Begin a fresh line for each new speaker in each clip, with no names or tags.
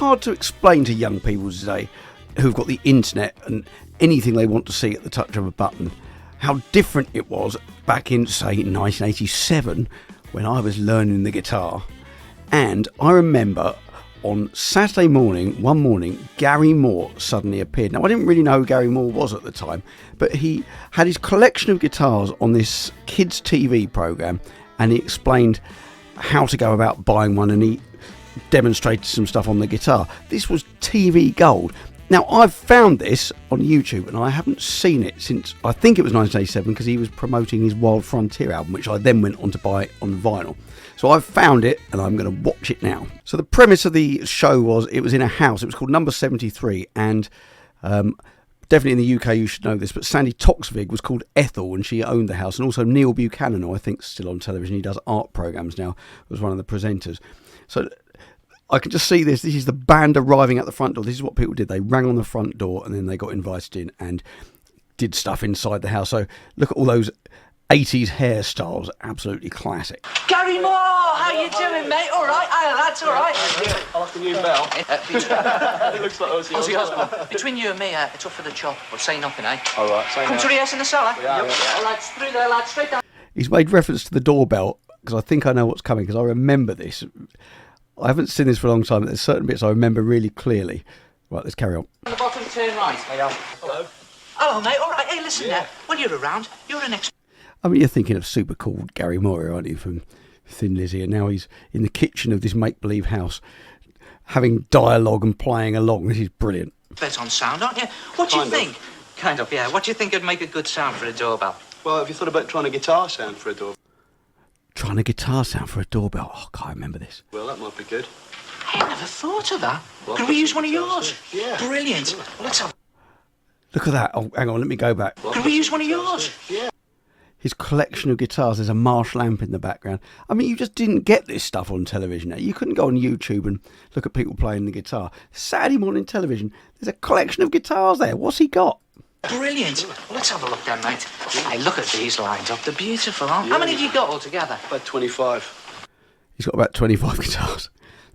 hard to explain to young people today who've got the internet and anything they want to see at the touch of a button how different it was back in, say, 1987 when I was learning the guitar. And I remember on Saturday morning, one morning, Gary Moore suddenly appeared. Now, I didn't really know who Gary Moore was at the time, but he had his collection of guitars on this kids' TV programme, and he explained how to go about buying one, and he demonstrated some stuff on the guitar. This was TV gold. Now, I've found this on YouTube, and I haven't seen it since, I think it was 1987, because he was promoting his Wild Frontier album, which I then went on to buy on vinyl. So I've found it, and I'm going to watch it now. So the premise of the show was, it was in a house. It was called Number 73, and definitely in the UK you should know this, but Sandy Toksvig was called Ethel, and she owned the house. And also Neil Buchanan, who I think is still on television, he does art programmes now, was one of the presenters. So I can just see this. This is the band arriving at the front door. This is what people did. They rang on the front door, and then they got invited in and did stuff inside the house. So look at all those 80s hairstyles, absolutely classic.
Gary Moore, how you doing, mate? All right, hiya, lads, all right.
I like the new bell. It looks like Ozzy Osbourne.
Between you and me, it's up for the chop, but say nothing, eh?
All right, say
Come to rehearse in the cellar.
Yeah.
All right, through there, lads, straight down.
He's made reference to the doorbell, because I think I know what's coming, because I remember this. I haven't seen this for a long time, but there's certain bits I remember really clearly. Right, let's carry on.
On the bottom, turn right.
Hello.
Hello, mate, all right. Hey, listen there. When you're around, you're an ex...
I mean, you're thinking of super cool Gary Moore, aren't you, from Thin Lizzy, and now he's in the kitchen of this make-believe house having dialogue and playing along. This is brilliant.
Bet on sound, aren't you? What do you think? Kind of, yeah. What do you think would make a good sound for a doorbell?
Well, have you thought about trying a guitar sound for a doorbell?
Trying a guitar sound for a doorbell. Oh, I can't remember this.
Well, that might be good.
I never thought of that.
Well,
Could we use one of yours?
Yeah.
Brilliant. Well, let's have...
Look at that. Oh, hang on, let me go back.
Well,
Could we use one of yours?
Yeah.
His collection of guitars, there's a marsh lamp in the background. I mean, you just didn't get this stuff on television. You couldn't go on YouTube and look at people playing the guitar. Saturday morning television, there's a collection of guitars there. What's he got?
Brilliant. Well, let's have a look then, mate. Hey, look at these lined up. They're beautiful, aren't they? How many have you got altogether?
About 25.
He's got about 25 guitars.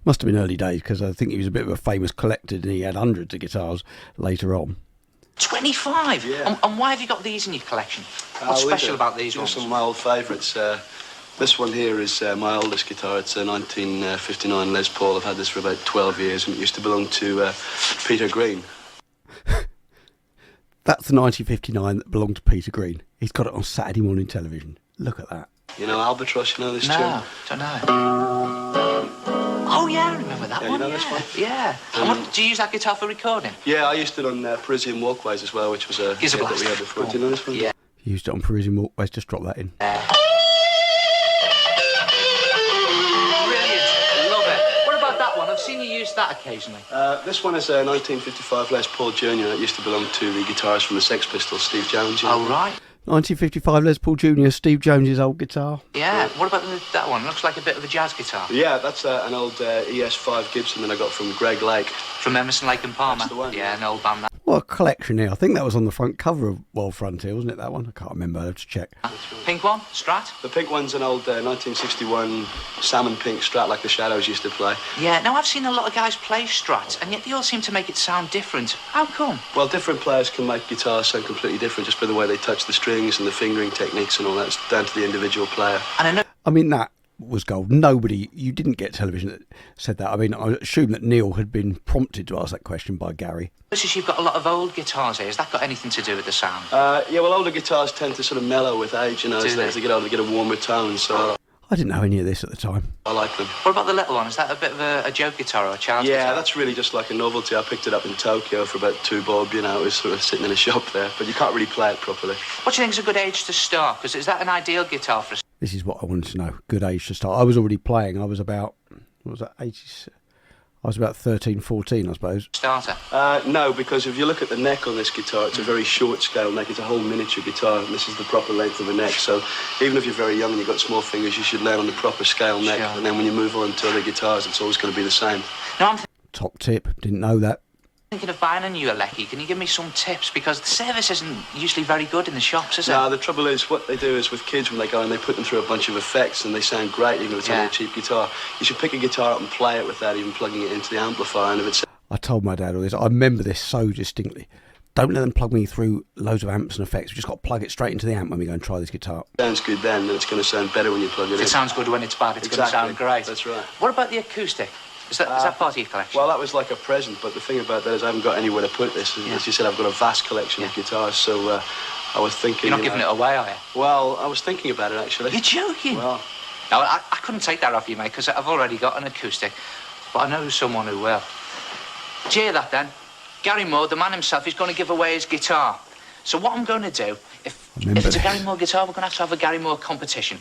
Must have been early days, because I think he was a bit of a famous collector, and he had hundreds of guitars later on.
25?
Yeah.
And why have you got these in your collection? What's special about these ones?
Some of my old favourites. This one here is my oldest guitar. It's a 1959 Les Paul. I've had this for about 12 years, and it used to belong to Peter Green.
That's the 1959 that belonged to Peter Green. He's got it on Saturday morning television. Look at that.
You know Albatross, you know this tune?
No, don't know. Oh, yeah, I remember that
Yeah,
one.
you know this one?
Yeah. And what, do you use that guitar for recording?
Yeah, I used it on Parisian Walkways as well, which was a
Gives a
hit that
blast.
we had before. Do you know this one?
Yeah.
He used it on Parisian Walkways. Just drop that in.
Brilliant. Love it. What about that one? I've seen you use that occasionally.
This one is a 1955 Les Paul Jr. It used to belong to the guitarist from the Sex Pistols, Steve Jones. You know?
Oh, right.
1955 Les Paul Jr., Steve Jones's old guitar.
Yeah. What about that one? Looks like a bit of a jazz guitar.
Yeah, that's an old ES5 Gibson that I got from Greg Lake.
From Emerson Lake and Palmer.
That's the one.
Yeah, an old band. That.
What a collection here. I think that was on the front cover of Wild Frontier, wasn't it, that one? I can't remember. I'll have to check.
Pink one? Strat?
The pink one's an old 1961 salmon pink Strat like the Shadows used to play.
Yeah, now I've seen a lot of guys play Strats, and yet they all seem to make it sound different. How come?
Well, different players can make guitars sound completely different just by the way they touch the strings and the fingering techniques and all that. It's down to the individual player.
And I know...
I mean, that was gold. Nobody, you didn't get television that said that. I mean, I assume that Neil had been prompted to ask that question by Gary.
Notice you've got a lot of old guitars here. Has that got anything to do with the sound?
Yeah, well, older guitars tend to sort of mellow with age, you know, as they get older, they get a warmer tone, so
I didn't know any of this at the time.
I like them.
What about the little one? Is that a bit of a joke guitar or a child's
Yeah,
guitar?
that's really just like a novelty. I picked it up in Tokyo for about $2 bob, you know, it was sort of sitting in a shop there, but you can't really play it properly.
What do you think is a good age to start? Because is that an ideal guitar for a
This is what I wanted to know. Good age to start. I was already playing. I was about, what was that, 80? I was about 13, 14, I suppose.
starter?
No, because if you look at the neck on this guitar, it's a very short scale neck. It's a whole miniature guitar, and this is the proper length of the neck. So even if you're very young and you've got small fingers, you should learn on the proper scale neck.
Sure.
And then when you move on to other guitars, it's always going to be the same.
No, I'm
Top tip. Didn't know that.
Thinking of buying a new Lecky, can you give me some tips? Because the service isn't usually very good in the shops, is it?
No, the trouble is, what they do is with kids when they go and they put them through a bunch of effects and they sound great even if it's only a cheap guitar. You should pick a guitar up and play it without even plugging it into the amplifier. And if it's...
I told my dad all this. I remember this so distinctly. Don't let them plug me through loads of amps and effects. We just got to plug it straight into the amp when we go and try this guitar.
Sounds good then it's going to sound better when you plug it in.
If it sounds good when it's bad, it's going to sound great.
That's right.
What about the acoustic? Is that part of your collection?
Well, that was like a present, but the thing about that is I haven't got anywhere to put this. As you said, I've got a vast collection of guitars, so I was thinking...
You're not giving it away, are you?
Well, I was thinking about it, actually.
You're joking?
Well...
No, I couldn't take that off you, mate, because I've already got an acoustic, but I know someone who will. Do you hear that, then? Gary Moore, the man himself, is going to give away his guitar. So what I'm going to do, if it's a Gary Moore guitar, we're going to have a Gary Moore competition.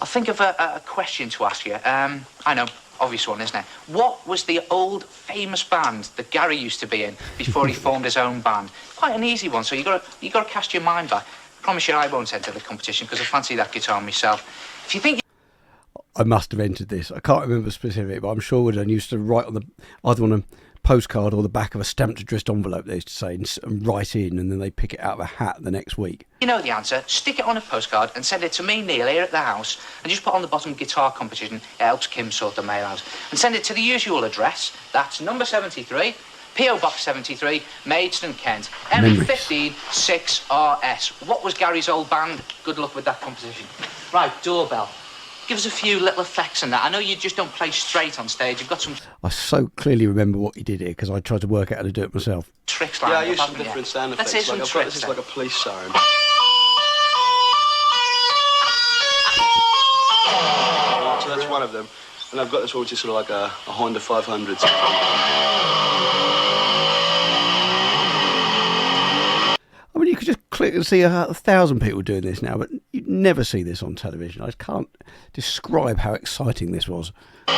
I'll think of a question to ask you. I know, obvious one, isn't it? What was the old famous band that Gary used to be in before he formed his own band? Quite an easy one, so you got to cast your mind back. I promise you I won't enter the competition because I fancy that guitar myself. If you think...
I must have entered this. I can't remember specifically, but I'm sure I used to write on either on a postcard or the back of a stamped addressed envelope, they used to say, and write in, and then they pick it out of a hat the next week.
You know the answer. Stick it on a postcard and send it to me, Neil, here at the house, and just put on the bottom guitar competition. It helps Kim sort the mail out. And send it to the usual address. That's number 73, P.O. Box 73, Maidstone, Kent, ME15 6RS. What was Gary's old band? Good luck with that competition. Right, doorbell. Give us a few little effects on that. I know you just don't play straight on stage. You've got some...
I so clearly remember what he did here because I tried to work out how to do it myself.
Tricks like
I used some different sound effects.
Let's hear some tricks.
This is like a police siren. So that's one of them. And I've got this one which is sort of like a Honda 500.
I mean, you could just click and see 1,000 people doing this now, but you'd never see this on television. I just can't describe how exciting this was.
It's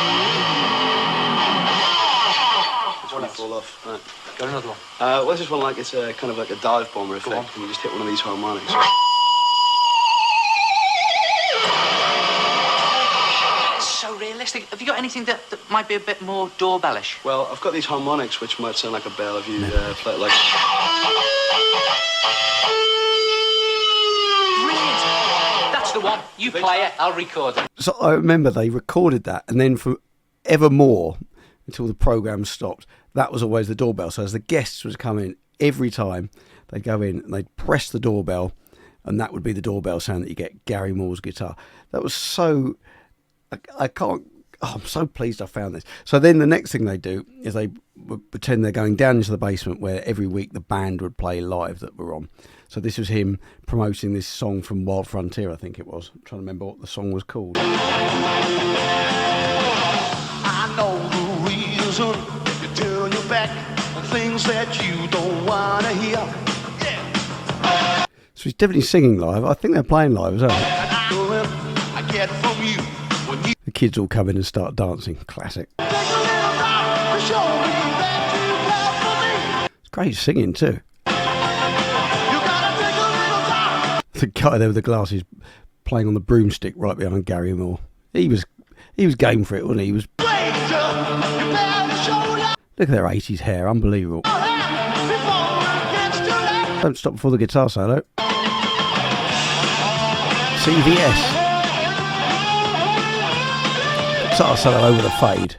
when you fall off. Right.
Got another one.
Well, this is one like it's kind of like a dive bomber effect. And you just hit one of these harmonics.
It's so realistic. Have you got anything that might be a bit more doorbellish?
Well, I've got these harmonics which might sound like a bell if you play it like...
The one. You play it, I'll record it.
So I remember they recorded that, and then for evermore, until the programme stopped, that was always the doorbell. So as the guests would come in, every time they'd go in and they'd press the doorbell, and that would be the doorbell sound that you get, Gary Moore's guitar. That was so... I can't... Oh, I'm so pleased I found this. So then the next thing they do is they would pretend they're going down into the basement where every week the band would play live that were on. So this was him promoting this song from Wild Frontier, I think it was. I'm trying to remember what the song was called.
I know the reason you turn your back on things that you don't want to hear. Yeah.
So he's definitely singing live. I think they're playing live as well.
I get from you.
The kids all come in and start dancing. Classic. It's great singing too. The guy there with the glasses playing on the broomstick right behind Gary Moore. He was game for it, wasn't he? He was. Look at their 80s hair, unbelievable. Don't stop before the guitar solo. CVS. Guitar solo over the fade.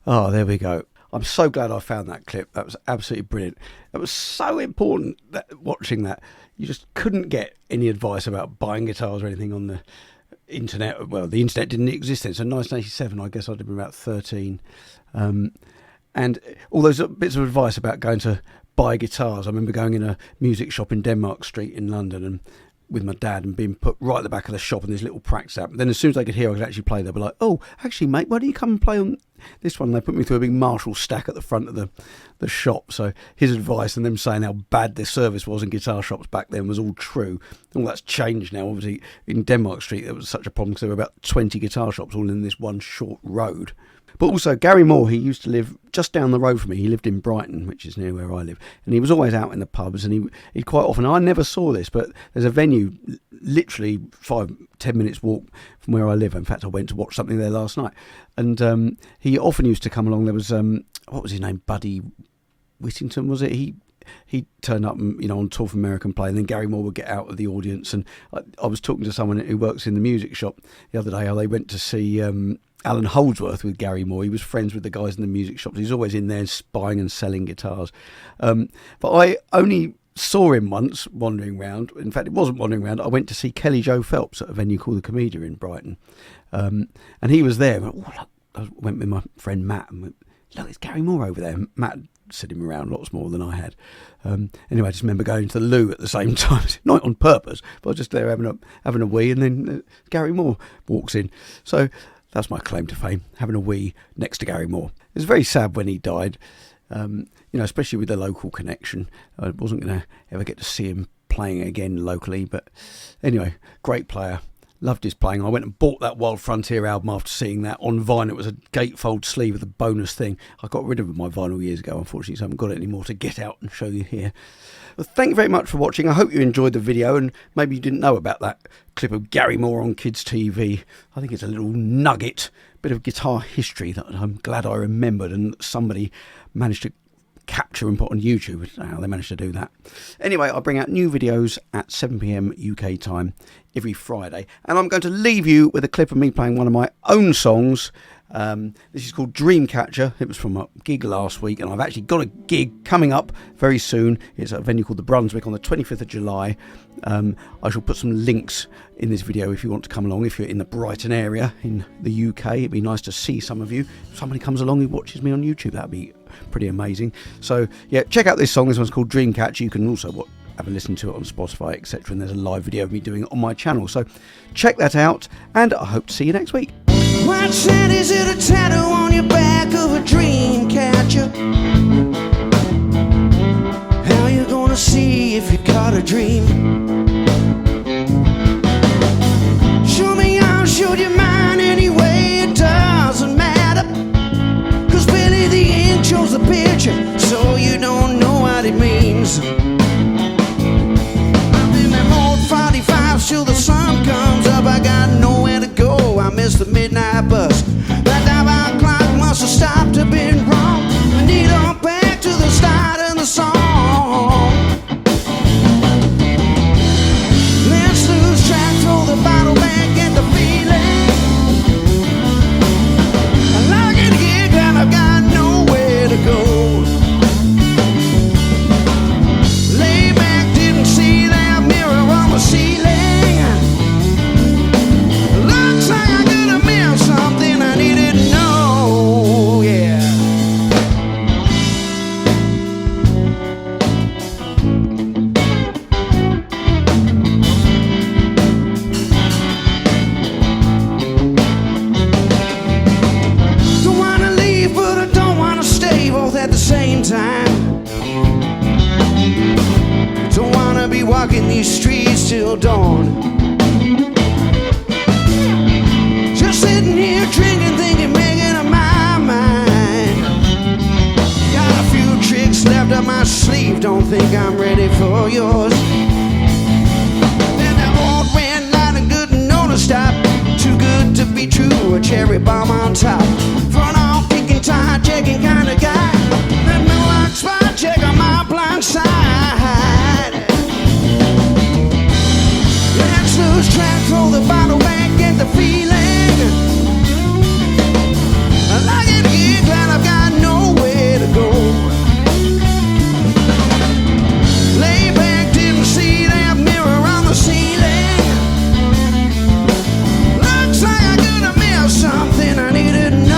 Oh, there we go. I'm so glad I found that clip. That was absolutely brilliant. It was so important that watching that. You just couldn't get any advice about buying guitars or anything on the internet. Well, the internet didn't exist then. So 1987, I guess I'd have been about 13. And all those bits of advice about going to buy guitars. I remember going in a music shop in Denmark Street in London and with my dad and being put right at the back of the shop in this little practice app. Then as soon as they could hear I could actually play, they'd be like, oh, actually, mate, why don't you come and play on this one? And they put me through a big Marshall stack at the front of the shop. So his advice and them saying how bad their service was in guitar shops back then was all true. All that's changed now. Obviously, in Denmark Street, there was such a problem because there were about 20 guitar shops all in this one short road. But also, Gary Moore, he used to live just down the road from me. He lived in Brighton, which is near where I live. And he was always out in the pubs. And he'd quite often, I never saw this, but there's a venue literally 5-10 minutes walk from where I live. In fact, I went to watch something there last night. And he often used to come along. There was, what was his name? Buddy Whittington, was it? He turned up, and, on tour for American Play, and then Gary Moore would get out of the audience. And I was talking to someone who works in the music shop the other day, how they went to see Alan Holdsworth with Gary Moore. He was friends with the guys in the music shops. He's always in there buying and selling guitars. But I only saw him once wandering around. In fact, it wasn't wandering around. I went to see Kelly Joe Phelps at a venue called the Comedia in Brighton. And he was there. I went with my friend Matt and went, look, it's Gary Moore over there. Matt set him around lots more than I had. Anyway, I just remember going to the loo at the same time, not on purpose, but I was just there having a wee, and then Gary Moore walks in. So that's my claim to fame, having a wee next to Gary Moore. It was very sad when he died, especially with the local connection. I wasn't going to ever get to see him playing again locally, but anyway, great player. Loved his playing. I went and bought that Wild Frontier album after seeing that on vinyl. It was a gatefold sleeve with a bonus thing. I got rid of my vinyl years ago, unfortunately, so I haven't got it anymore to get out and show you here. Well, thank you very much for watching. I hope you enjoyed the video, and maybe you didn't know about that clip of Gary Moore on Kids TV. I think it's a little nugget, bit of guitar history that I'm glad I remembered, and that somebody managed to capture and put on YouTube. I don't know how they managed to do that. Anyway, I bring out new videos at 7 p.m. UK time every Friday, and I'm going to leave you with a clip of me playing one of my own songs. This is called Dreamcatcher. It was from a gig last week, and I've actually got a gig coming up very soon. It's at a venue called the Brunswick on the 25th of July. I shall put some links in this video if you want to come along. If you're in the Brighton area in the UK, it'd be nice to see some of you. If somebody comes along who watches me on YouTube, that'd be pretty amazing. So yeah, check out this song. This one's called Dreamcatcher. You can also have a listen to it on Spotify, etc. And there's a live video of me doing it on my channel. So check that out, and I hope to see you next week.
What said is it a tattoo on your back of a dream catcher? How you gonna see if you caught a dream? Show me how, showed you mine anyway, it doesn't matter. Cause Billy the ink chose the picture, so you don't know what it means. I'm in them old 45s till the sun comes up, I got nowhere to go, I miss the midnight bus. That dive clock must have stopped a bit wrong. I need on back to the start of the song. Let's lose track, throw the bottle back, get the feeling. I like it here, glad I've got nowhere to go. Lay back, didn't see that mirror on the ceiling. Looks like I could have missed something I needed to know, yeah. Don't wanna leave, but I don't wanna stay, both at the same time. Don't wanna be walking these streets till dawn. Just sitting here drinking, thinking, making up my mind. Got a few tricks left up my sleeve, don't think I'm ready for yours. And that old red light, a good note to stop. Too good to be true, a cherry bomb on top. Front on, kicking tire, checking kind of guy. That no lock spot, check on my blind side. Let's lose track, throw the bottle back, get the feeling. I like it here, glad I've got nowhere to go. Lay back, didn't see that mirror on the ceiling. Looks like I could have missed something I needed to know.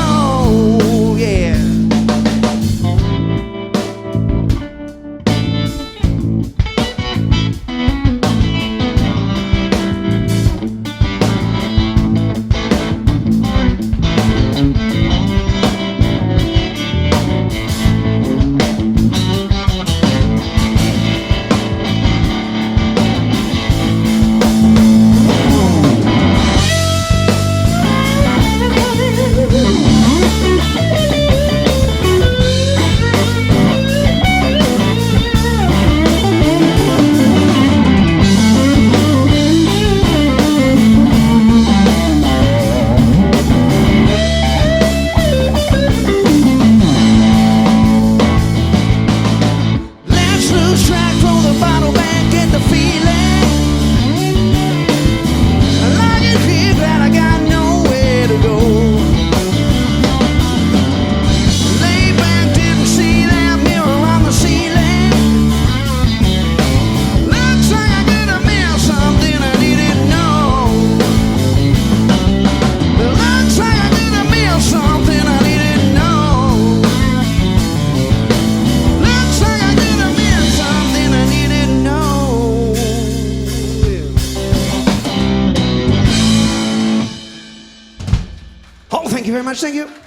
very much. Thank you.